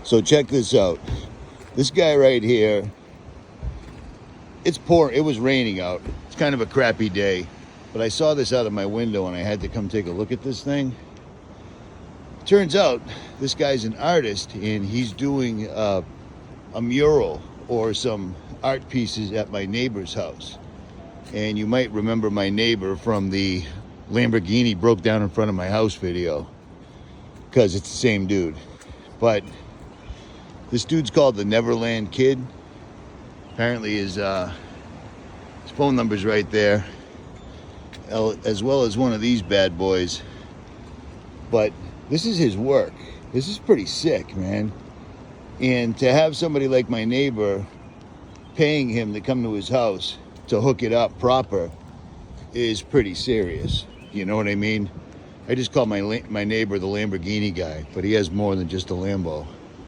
So check this out. This guy right here, it's pouring. It was raining out. It's kind of a crappy day, but I saw this out of my window and I had to come take a look at this thing. Turns out this guy's an artist and he's doing a mural or some art pieces at my neighbor's house. And you might remember my neighbor from the Lamborghini broke down in front of my house video, because it's the same dude. But this dude's called the Neverland Kid. Apparently his phone number's right there, as well as one of these bad boys. But this is his work. This is pretty sick, man. And to have somebody like my neighbor paying him to come to his house to hook it up proper is pretty serious. You know what I mean? I just call my neighbor the Lamborghini guy, but he has more than just a Lambo.